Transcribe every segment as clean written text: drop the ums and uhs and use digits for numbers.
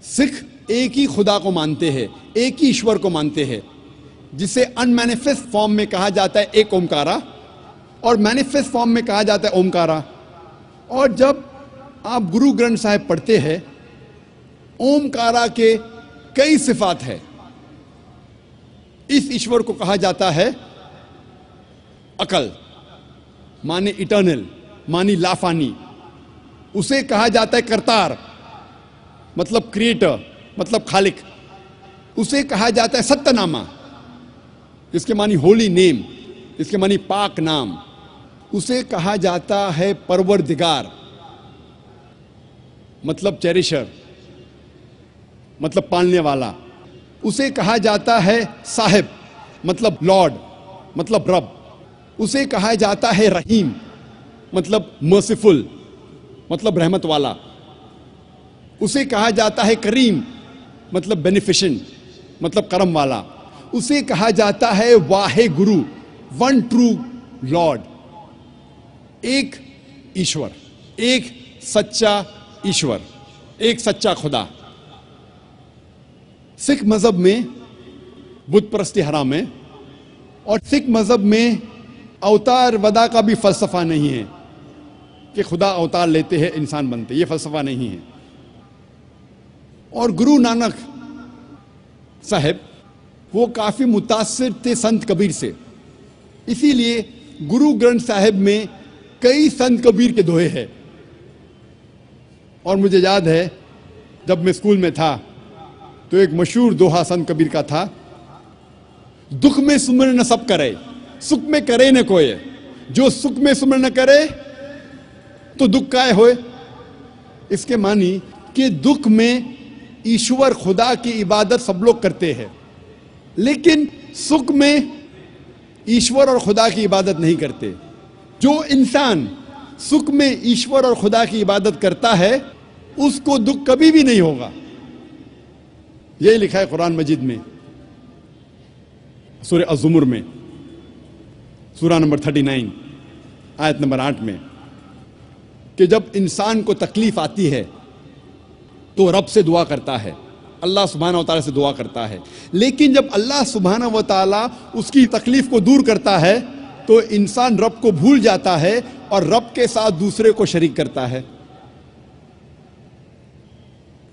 सिख एक ही खुदा को मानते हैं, एक ही ईश्वर को मानते हैं, जिसे अनमैनिफेस्ट फॉर्म में कहा जाता है एक ओमकारा और मैनिफेस्ट फॉर्म में कहा जाता है ओमकारा। और जब आप गुरु ग्रंथ साहिब पढ़ते हैं, ओमकारा के कई सिफात है। इस ईश्वर को कहा जाता है अकल, माने इटर्नल, मानी लाफानी। उसे कहा जाता है करतार, मतलब क्रिएटर, मतलब खालिक। उसे कहा जाता है सत्यनामा, जिसके मानी होली नेम, जिसके मानी पाक नाम। उसे कहा जाता है परवरदिगार, मतलब चेरिशर, मतलब पालने वाला। उसे कहा जाता है साहिब, मतलब लॉर्ड, मतलब रब। उसे कहा जाता है रहीम, मतलब मर्सीफुल, मतलब रहमत वाला। उसे कहा जाता है करीम, मतलब बेनिफिशेंट, मतलब करम वाला। उसे कहा जाता है Wahe Guru, one true Lord, एक ईश्वर, एक सच्चा ईश्वर, एक सच्चा खुदा। सिख मजहब में बुत परस्ती हराम है और सिख मजहब में अवतार वदा का भी फलसफा नहीं है कि खुदा अवतार लेते हैं इंसान बनते, ये फलसफा नहीं है। और गुरु नानक साहब वो काफी मुतासिर थे संत कबीर से, इसीलिए गुरु ग्रंथ साहिब में कई संत कबीर के दोहे हैं। और मुझे याद है जब मैं स्कूल में था तो एक मशहूर दोहा संत कबीर का था, दुख में सुमर न सब करे, सुख में करे न कोई, जो सुख में सुमर न करे तो दुख काय होए। इसके मानी कि दुख में ईश्वर खुदा की इबादत सब लोग करते हैं, लेकिन सुख में ईश्वर और खुदा की इबादत नहीं करते। जो इंसान सुख में ईश्वर और खुदा की इबादत करता है उसको दुख कभी भी नहीं होगा। यही लिखा है कुरान मजीद में, सूरह अज़्ज़ुमर में, सूरा नंबर 39 आयत नंबर 8 में, कि जब इंसान को तकलीफ आती है तो रब से दुआ करता है, अल्लाह सुब्हानहू व तआला से दुआ करता है। लेकिन जब अल्लाह सुब्हानहू व तआला उसकी तकलीफ को दूर करता है तो इंसान रब को भूल जाता है और रब के साथ दूसरे को शरीक करता है।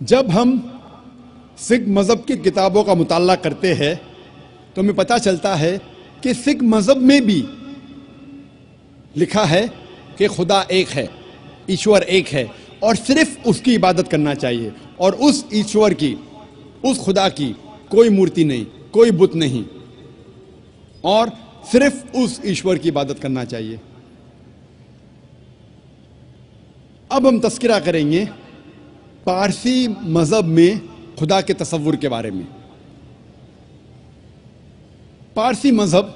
जब हम सिख मजहब की किताबों का मुताला करते हैं तो हमें पता चलता है कि सिख मजहब में भी लिखा है कि खुदा एक है, ईश्वर एक है और सिर्फ उसकी इबादत करना चाहिए। और उस ईश्वर की, उस खुदा की कोई मूर्ति नहीं, कोई बुत नहीं, और सिर्फ उस ईश्वर की इबादत करना चाहिए। अब हम तस्करा करेंगे पारसी मजहब में खुदा के तसव्वुर के बारे में। पारसी मजहब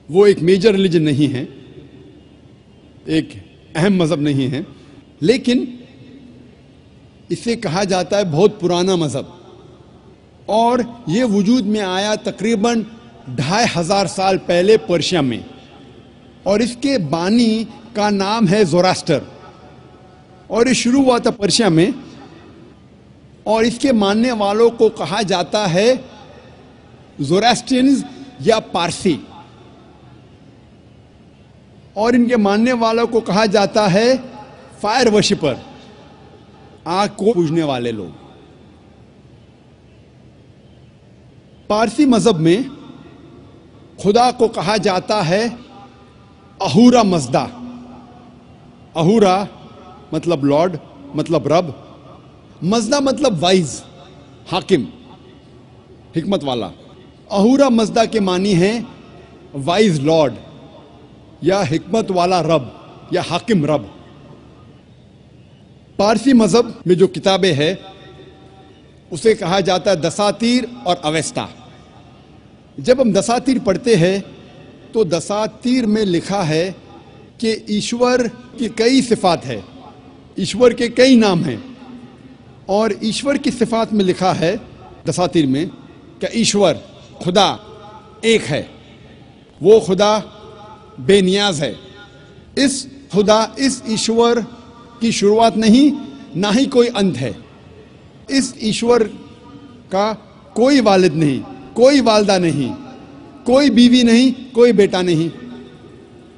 वो एक मेजर रिलीजन नहीं है, एक अहम मजहब नहीं है, लेकिन इसे कहा जाता है बहुत पुराना मजहब, और ये वजूद में आया तकरीबन 2500 साल पहले पर्शिया में। और इसके बानी का नाम है ज़ोरास्टर, और ये शुरू हुआ था पर्शिया में, और इसके मानने वालों को कहा जाता है ज़ोरास्ट्रियंस या पारसी, और इनके मानने वालों को कहा जाता है फायर वर्शिपर, आग को पूजने वाले लोग। पारसी मजहब में खुदा को कहा जाता है अहूरा मज़दा। अहूरा मतलब लॉर्ड, मतलब रब। मज़दा मतलब वाइज, हाकिम, हिकमत वाला। अहूरा मज़दा के मानी है वाइज लॉर्ड या हिकमत वाला रब या हाकिम रब। पारसी मजहब में जो किताबें हैं उसे कहा जाता है दसातीर और अवेस्ता। जब हम दसातीर पढ़ते हैं तो दसातीर में लिखा है कि ईश्वर की कई सिफात है, ईश्वर के कई नाम हैं, और ईश्वर की सिफात में लिखा है दसातीर में कि ईश्वर खुदा एक है, वो खुदा बेनियाज है। इस खुदा, इस ईश्वर की शुरुआत नहीं, ना ही कोई अंत है। इस ईश्वर का कोई वालिद नहीं, कोई वालदा नहीं, कोई बीवी नहीं, कोई बेटा नहीं,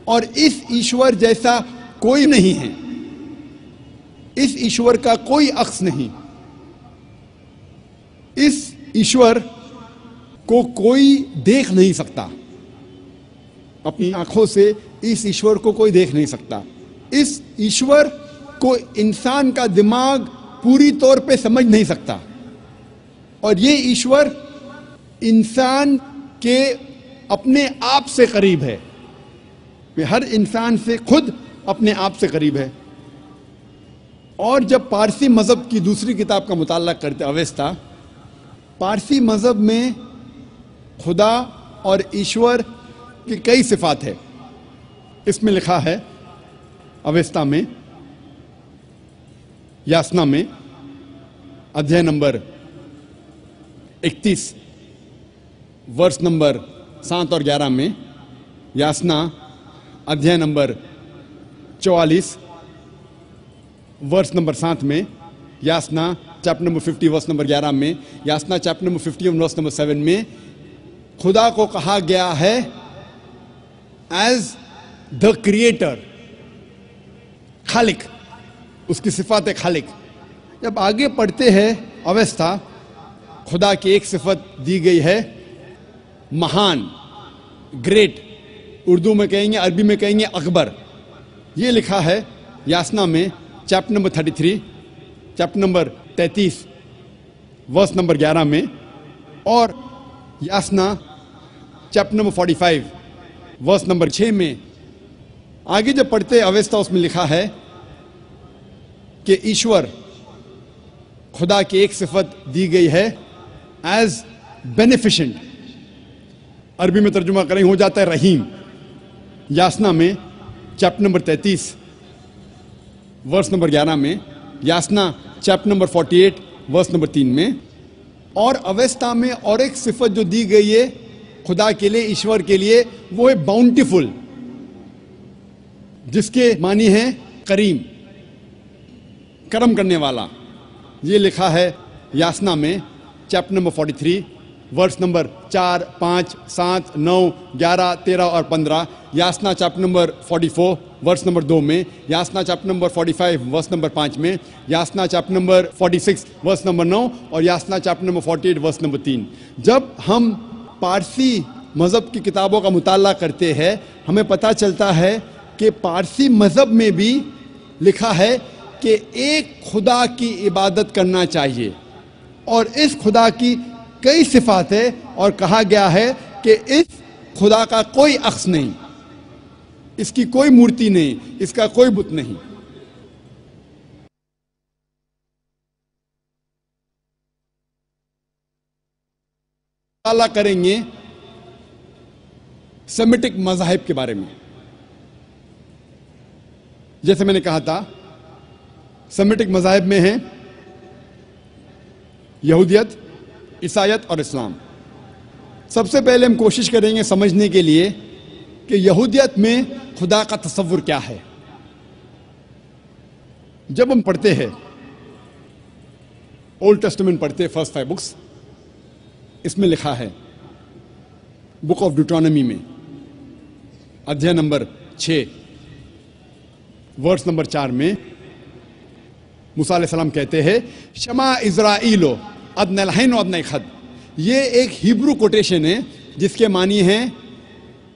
और इस ईश्वर जैसा कोई नहीं है। इस ईश्वर का कोई अक्स नहीं। इस ईश्वर को कोई देख नहीं सकता, अपनी आंखों से इस ईश्वर को कोई देख नहीं सकता। इस ईश्वर को इंसान का दिमाग पूरी तौर पे समझ नहीं सकता, और ये ईश्वर इंसान के अपने आप से करीब है। हर इंसान से खुद अपने आप से करीब है। और जब पारसी मजहब की दूसरी किताब का मुताला करते अवेस्ता, पारसी मजहब में खुदा और ईश्वर की कई सिफात है। इसमें लिखा है अवेस्ता में, यासना में, अध्याय नंबर 31 वर्ष नंबर 7 और 11 में, यासना अध्याय नंबर 44 वर्ष नंबर 7 में, यासना चैप्टर नंबर 50 वर्ष नंबर 11 में, यासना चैप्टर नंबर 51 वर्ष नंबर 7 में खुदा को कहा गया है एज द क्रिएटर, खालिक, उसकी सिफात है खालिक। जब आगे पढ़ते हैं अवस्था, खुदा की एक सिफत दी गई है महान, ग्रेट, उर्दू में कहेंगे, अरबी में कहेंगे अकबर। ये लिखा है यासना में chapter number 33, chapter number 33 verse number 11 में, और Yasna chapter number 45 verse number 6 में। आगे जब पढ़ते अवस्था, उसमें लिखा है कि ईश्वर, खुदा की एक सिफत दी गई है एज बेनिफिशेंट, अरबी में तर्जुमा करें हो जाता है रहीम। यासना में चैप्टर नंबर 33 वर्स नंबर 11 में, यासना चैप्टर नंबर 48 वर्स नंबर 3 में, और अवस्था में और एक सिफत जो दी गई है खुदा के लिए, ईश्वर के लिए, वो है बाउंटीफुल, जिसके मानी है करीम, करम करने वाला। ये लिखा है यासना में चैप्टर नंबर 43 वर्स नंबर 4, 5, 7, 9, 11, 13 और 15, यासना चैप्टर नंबर 44 वर्स नंबर 2 में, यासना चैप्टर नंबर 45 वर्स नंबर 5 में, यासना चैप्टर नंबर 46 वर्स नंबर 9 और Yasna chapter number 48 verse number 3। जब हम पारसी मज़हब की किताबों का मुताला करते हैं, हमें पता चलता है कि पारसी मज़हब में भी लिखा है कि एक खुदा की इबादत करना चाहिए, और इस खुदा की कई सिफात है, और कहा गया है कि इस खुदा का कोई अक्स नहीं, इसकी कोई मूर्ति नहीं, इसका कोई बुत नहीं। मुताला करेंगे सेमिटिक मज़ाहिब के बारे में। जैसे मैंने कहा था, सेमिटिक मज़ाहिब में है यहूदियत, ईसाईयत और इस्लाम। सबसे पहले हम कोशिश करेंगे समझने के लिए कि यहूदियत में खुदा का तसव्वुर क्या है। जब हम पढ़ते हैं ओल्ड टेस्टामेंट, पढ़ते हैं फर्स्ट 5 बुक्स, इसमें लिखा है बुक ऑफ ड्यूटोनॉमी में अध्याय नंबर 6 वर्स नंबर 4 में मूसा अलैहिस्सलाम कहते हैं, शमा इज़राइलो अदनलहैन अदन खद। ये एक हिब्रू कोटेशन है जिसके मानी है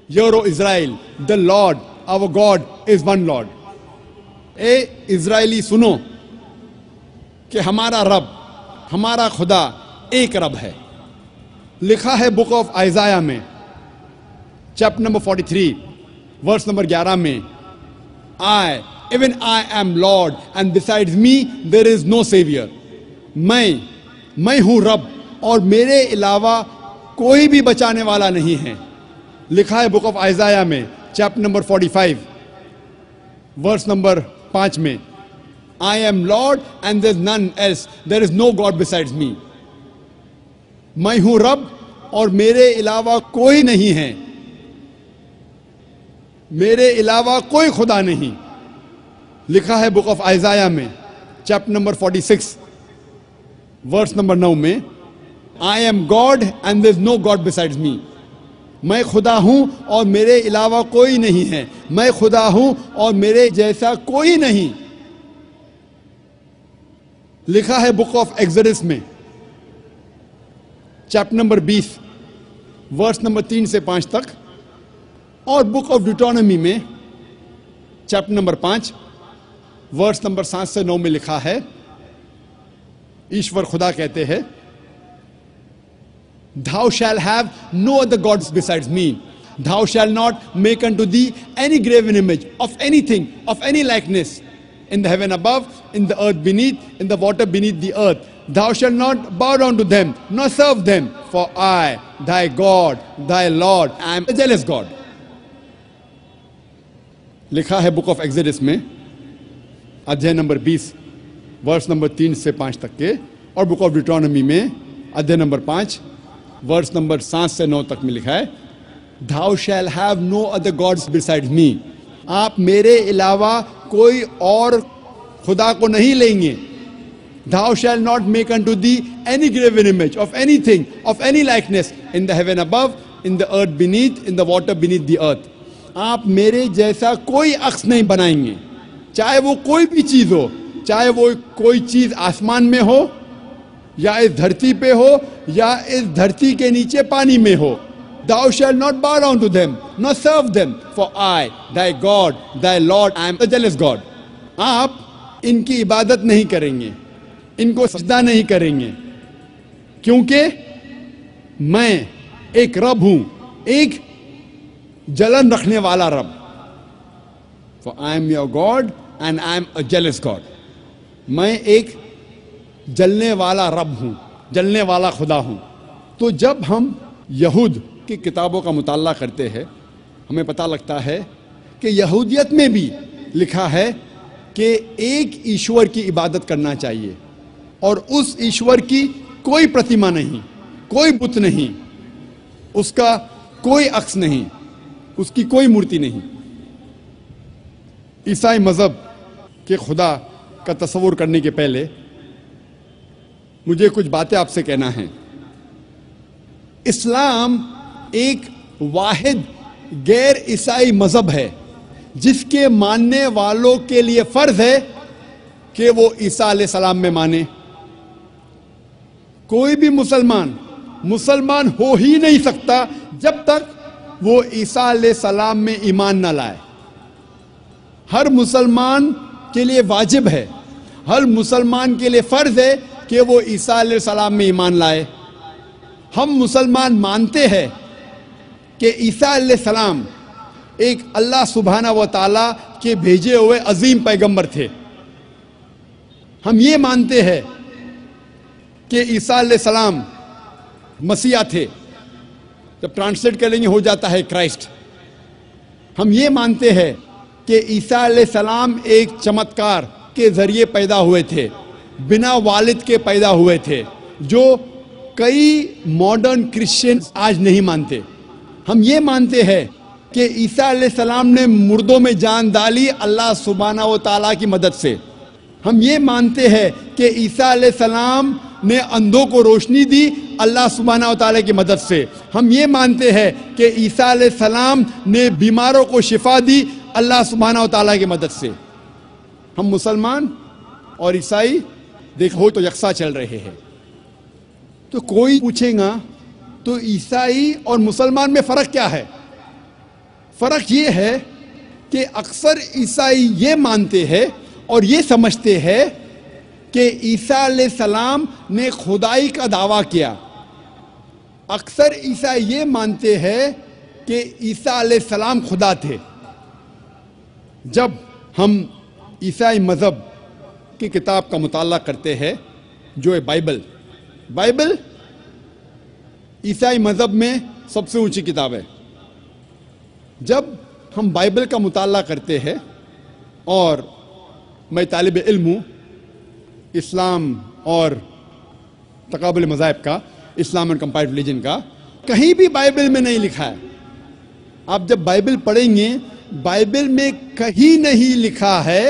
यूरो Israel, the Lord our God is one Lord. ए इज़राइली सुनो कि हमारा रब, हमारा खुदा एक रब है। लिखा है बुक ऑफ आइज़ाया में चैप्टर नंबर 43 वर्स नंबर 11 में, I even I am Lord and besides me there is no saviour. मैं हूं रब और मेरे अलावा कोई भी बचाने वाला नहीं है। लिखा है बुक ऑफ आइज़ाया में चैप्टर नंबर 45 वर्स नंबर 5 में, I am Lord and there is none else, there is no God besides me. मैं हूं रब और मेरे अलावा कोई नहीं है, मेरे अलावा कोई खुदा नहीं। लिखा है बुक ऑफ आइज़ाया में चैप्टर नंबर 46 वर्स नंबर 9 में, I am God and there is no God besides me. मैं खुदा हूं और मेरे अलावा कोई नहीं है। मैं खुदा हूं और मेरे जैसा कोई नहीं। लिखा है बुक ऑफ एक्सोडस में चैप्टर नंबर 20 वर्स नंबर 3 से 5 तक, और बुक ऑफ ड्यूटोनॉमी में चैप्टर नंबर 5 वर्स नंबर 7 से 9 में लिखा है, ईश्वर खुदा कहते हैं, Thou shalt have no other gods besides me. Thou shalt not make unto thee any graven image of anything, of any likeness, in the heaven above, in the earth beneath, in the water beneath the earth. Thou shalt not bow down to them, nor serve them. For I, thy God, thy Lord, am a jealous God. लिखा है book of exodus में अध्याय number 20 verse number 3 से 5 तक के, और book of ड्यूटोनॉमी में अध्याय नंबर 5 वर्स नंबर 7 से 9 तक में लिखा है, Thou shall have no other gods besides me. आप मेरे अलावा कोई और खुदा को नहीं लेंगे। Thou shall not make unto thee any graven image of anything, of any likeness, in the heaven above, in the earth beneath, in the water beneath the earth. आप मेरे जैसा कोई अक्स नहीं बनाएंगे, चाहे वो कोई भी चीज हो, चाहे वो कोई चीज आसमान में हो, या इस धरती पे हो, या इस धरती के नीचे पानी में हो। Thou shalt not bow down to them, nor serve them, for I, thy God, thy Lord, I am a jealous God. आप इनकी इबादत नहीं करेंगे, इनको सजदा नहीं करेंगे, क्योंकि मैं एक रब हूं, एक जलन रखने वाला रब। For I am your God and I am a jealous God. मैं एक जलने वाला रब हूं, जलने वाला खुदा हूं। तो जब हम यहूद की किताबों का मुताला करते हैं, हमें पता लगता है कि यहूदियत में भी लिखा है कि एक ईश्वर की इबादत करना चाहिए, और उस ईश्वर की कोई प्रतिमा नहीं, कोई बुत नहीं, उसका कोई अक्स नहीं, उसकी कोई मूर्ति नहीं। ईसाई मजहब के खुदा का तस्वुर करने के पहले मुझे कुछ बातें आपसे कहना है। इस्लाम एक वाहिद गैर ईसाई मजहब है जिसके मानने वालों के लिए फर्ज है कि वो ईसा अलैहिस्सलाम में माने। कोई भी मुसलमान हो ही नहीं सकता जब तक वो ईसा अलैहिस्सलाम में ईमान न लाए। हर मुसलमान के लिए वाजिब है, हर मुसलमान के लिए फर्ज है कि वो ईसा अलैहिस्सलाम में ईमान लाए। हम मुसलमान मानते हैं कि ईसा अलैहिस्सलाम एक अल्लाह सुब्हाना व तआला के भेजे हुए अजीम पैगंबर थे। हम ये मानते हैं कि ईसा अलैहिस्सलाम मसीहा थे, जब ट्रांसलेट करेंगे हो जाता है क्राइस्ट। हम ये मानते हैं कि ईसा अलैहिस्सलाम एक चमत्कार के जरिए पैदा हुए थे, बिना वालिद के पैदा हुए थे, जो कई मॉडर्न क्रिश्चियन आज नहीं मानते। हम ये मानते हैं कि ईसा अलैहिस्सलाम ने मुर्दों में जान डाली अल्लाह सुब्हाना व तआला की मदद से। हम ये मानते हैं कि ईसा अलैहिस्सलाम ने अंधों को रोशनी दी अल्लाह सुब्हाना व तआला की मदद से। हम ये मानते हैं कि ईसा अलैहिस्सलाम ने बीमारों को शिफा दी अल्लाह सुब्हाना व तआला की मदद से। हम मुसलमान और ईसाई देखो तो यकसा चल रहे हैं। तो कोई पूछेगा तो ईसाई और मुसलमान में फर्क क्या है? फर्क ये है कि अक्सर ईसाई ये मानते हैं और ये समझते हैं कि ईसा अलैहिस्सलाम ने खुदाई का दावा किया। अक्सर ईसाई ये मानते हैं कि ईसा अलैहिस्सलाम खुदा थे। जब हम ईसाई मजहब की किताब का मुताला करते हैं जो है बाइबल ईसाई मजहब में सबसे ऊंची किताब है। जब हम बाइबल का मुताला करते हैं, और मैं तालिब इल्म हूँ इस्लाम और तकाबुल मज़ाहिब का, इस्लाम एंड कंपायर्ड रिलीजन का, कहीं भी बाइबल में नहीं लिखा है। आप जब बाइबल पढ़ेंगे, बाइबल में कहीं नहीं लिखा है,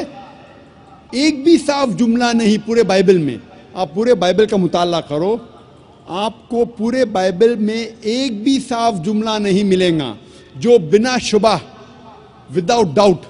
एक भी साफ जुमला नहीं पूरे बाइबल में। आप पूरे बाइबल का मुताला करो, आपको पूरे बाइबल में एक भी साफ जुमला नहीं मिलेगा जो बिना शुबह, विदाउट डाउट